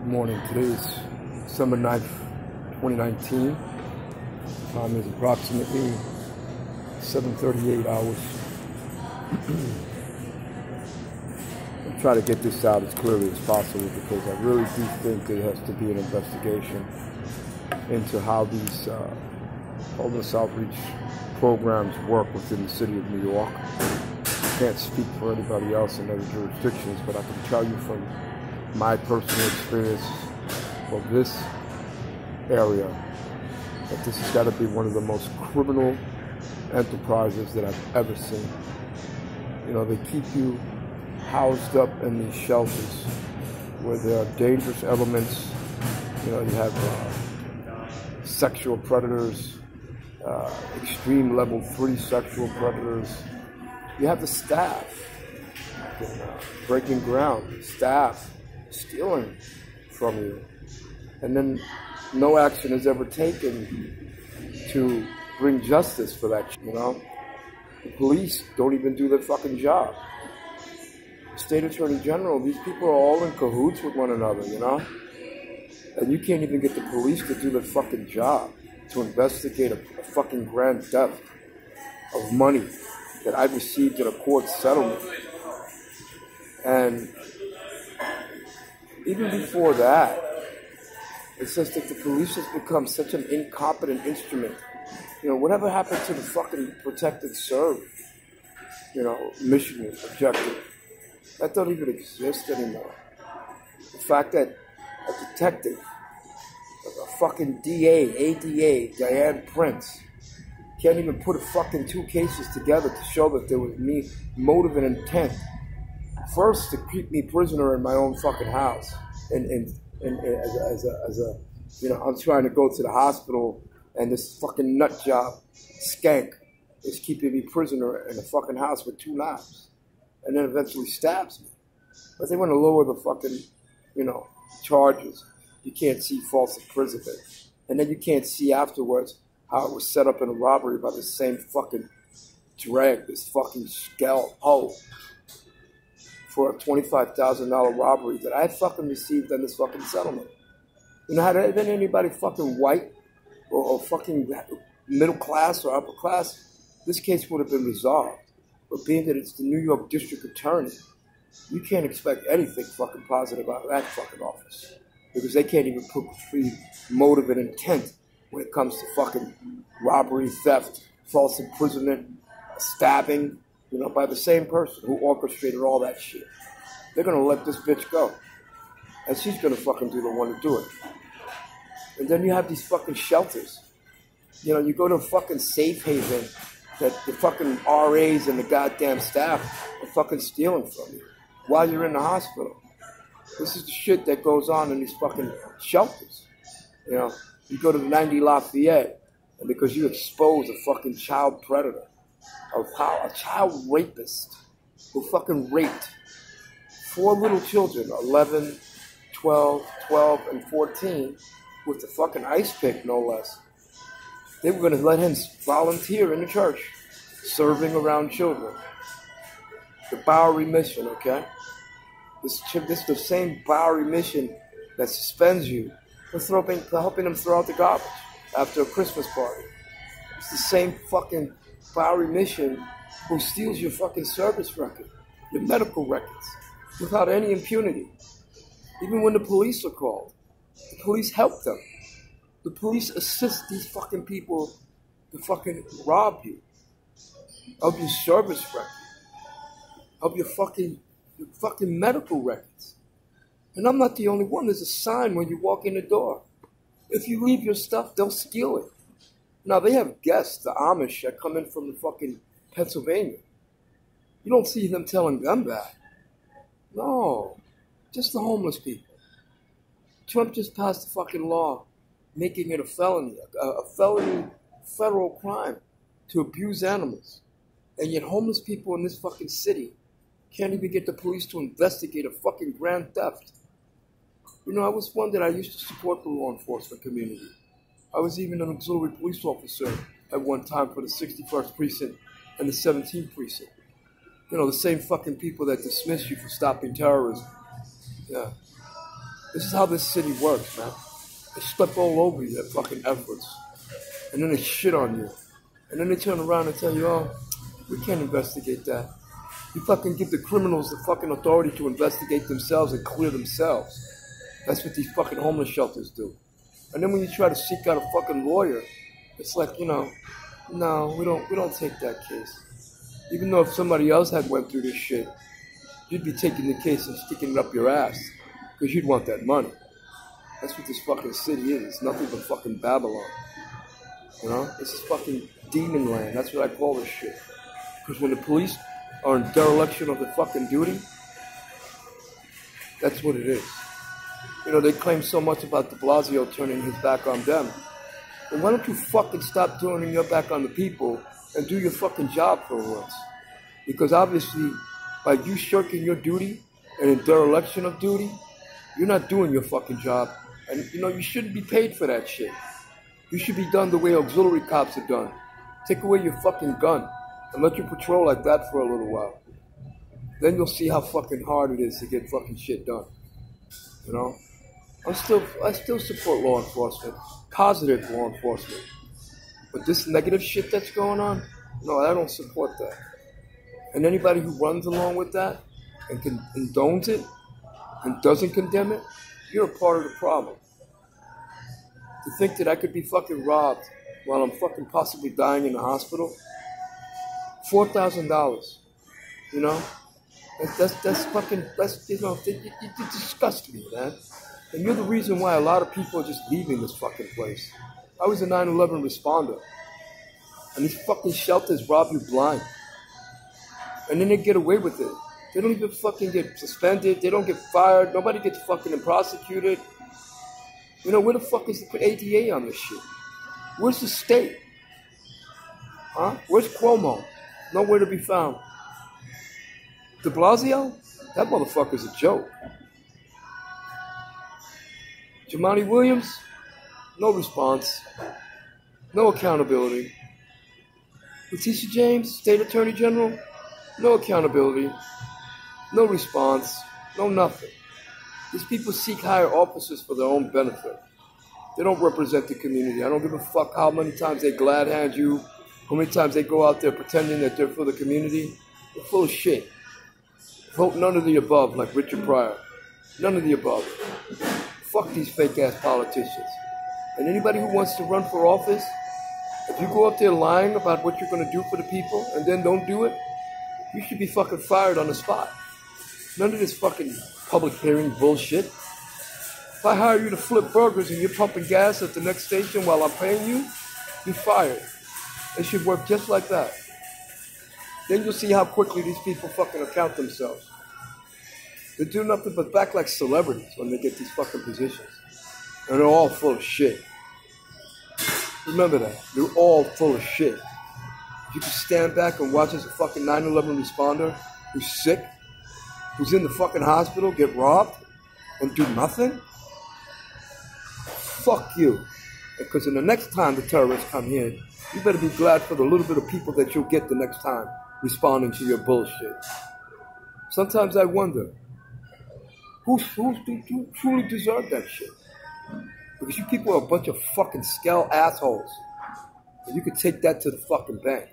Morning. Today is December 9th, 2019. Time is approximately 7:38 hours. I'll try to get this out as clearly as possible because I really do think there has to be an investigation into how these homeless outreach programs work within the city of New York. I can't speak for anybody else in other jurisdictions, but I can tell you from my personal experience of this area that this has got to be one of the most criminal enterprises that I've ever seen. You know, they keep you housed up in these shelters where there are dangerous elements. You know, you have sexual predators, extreme level 3 sexual predators. You have the staff breaking ground, staff stealing from you, and then no action is ever taken to bring justice for that. You know, the police don't even do their fucking job. The state attorney general, these people are all in cahoots with one another, you know, and you can't even get the police to do their fucking job to investigate a fucking grand theft of money that I received in a court settlement. And even before that, it says that the police has become such an incompetent instrument. You know, whatever happened to the fucking protect and serve, you know, mission, objective? That don't even exist anymore. The fact that a detective, a fucking DA, ADA, Diane Prince, can't even put a fucking 2 cases together to show that there was motive and intent. First, to keep me prisoner in my own fucking house, and as a you know, I'm trying to go to the hospital, and this fucking nut job skank is keeping me prisoner in a fucking house with 2 knives, and then eventually stabs me. But they want to lower the fucking, you know, charges. You can't see false imprisonment, and then you can't see afterwards how it was set up in a robbery by the same fucking drag, this fucking skell hoe, for a $25,000 robbery that I fucking received on this fucking settlement. You know, had it been anybody fucking white or fucking middle class or upper class, this case would have been resolved. But being that it's the New York District Attorney, you can't expect anything fucking positive out of that fucking office. Because they can't even put free motive and intent when it comes to fucking robbery, theft, false imprisonment, stabbing, you know, by the same person who orchestrated all that shit. They're going to let this bitch go. And she's going to fucking be the one to do it. And then you have these fucking shelters. You know, you go to a fucking safe haven that the fucking RAs and the goddamn staff are fucking stealing from you while you're in the hospital. This is the shit that goes on in these fucking shelters. You know, you go to the 90 Lafayette, and because you expose a fucking child predator, a child rapist who fucking raped 4 little children, 11, 12, and 14, with the fucking ice pick, no less. They were going to let him volunteer in the church, serving around children. The Bowery mission, okay? This is the same Bowery mission that suspends you for helping them throw out the garbage after a Christmas party. It's the same fucking Bowery mission who steals your fucking service record, your medical records, without any impunity. Even when the police are called, the police help them. The police assist these fucking people to fucking rob you of your service record, of your fucking medical records. And I'm not the only one. There's a sign when you walk in the door. If you leave your stuff, they'll steal it. Now, they have guests, the Amish, that come in from the fucking Pennsylvania. You don't see them telling them that. No, just the homeless people. Trump just passed a fucking law making it a felony federal crime to abuse animals. And yet homeless people in this fucking city can't even get the police to investigate a fucking grand theft. You know, I was one that I used to support the law enforcement community. I was even an auxiliary police officer at one time for the 61st Precinct and the 17th Precinct. You know, the same fucking people that dismiss you for stopping terrorism. Yeah. This is how this city works, man. They step all over you, their fucking efforts. And then they shit on you. And then they turn around and tell you, oh, we can't investigate that. You fucking give the criminals the fucking authority to investigate themselves and clear themselves. That's what these fucking homeless shelters do. And then when you try to seek out a fucking lawyer, it's like, no, we don't take that case. Even though if somebody else had went through this shit, you'd be taking the case and sticking it up your ass because you'd want that money. That's what this fucking city is. It's nothing but fucking Babylon. You know? This is fucking demon land. That's what I call this shit. Because when the police are in dereliction of their fucking duty, that's what it is. You know, they claim so much about Deblazio turning his back on them. Well, why don't you fucking stop turning your back on the people and do your fucking job for once? Because obviously, by you shirking your duty and in dereliction of duty, you're not doing your fucking job. And, you know, you shouldn't be paid for that shit. You should be done the way auxiliary cops are done. Take away your fucking gun and let you patrol like that for a little while. Then you'll see how fucking hard it is to get fucking shit done. You know? I still support law enforcement, positive law enforcement. But this negative shit that's going on, no, I don't support that. And anybody who runs along with that and condones it and doesn't condemn it, you're a part of the problem. To think that I could be fucking robbed while I'm fucking possibly dying in the hospital, $4,000, you know? That's fucking, you know, you disgust me, man. And you're the reason why a lot of people are just leaving this fucking place. I was a 9/11 responder. And these fucking shelters rob you blind. And then they get away with it. They don't even fucking get suspended. They don't get fired. Nobody gets fucking prosecuted. You know, where the fuck is the ADA on this shit? Where's the state? Huh? Where's Cuomo? Nowhere to be found. Deblazio? That motherfucker's a joke. Jamani Williams? No response. No accountability. Letitia James, State Attorney General? No accountability. No response. No nothing. These people seek higher officers for their own benefit. They don't represent the community. I don't give a fuck how many times they glad hand you, how many times they go out there pretending that they're for the community. They're full of shit. Vote none of the above, like Richard Pryor. None of the above. Fuck these fake-ass politicians. And anybody who wants to run for office, if you go up there lying about what you're going to do for the people and then don't do it, you should be fucking fired on the spot. None of this fucking public hearing bullshit. If I hire you to flip burgers and you're pumping gas at the next station while I'm paying you, you're fired. It should work just like that. Then you'll see how quickly these people fucking account themselves. They do nothing but back like celebrities when they get these fucking positions. And they're all full of shit. Remember that. They're all full of shit. You can stand back and watch as a fucking 9/11 responder who's sick, who's in the fucking hospital, get robbed, and do nothing? Fuck you. Because in the next time the terrorists come here, you better be glad for the little bit of people that you'll get the next time responding to your bullshit. Sometimes I wonder, who truly deserve that shit? Because you people are a bunch of fucking skell assholes. And you can take that to the fucking bank.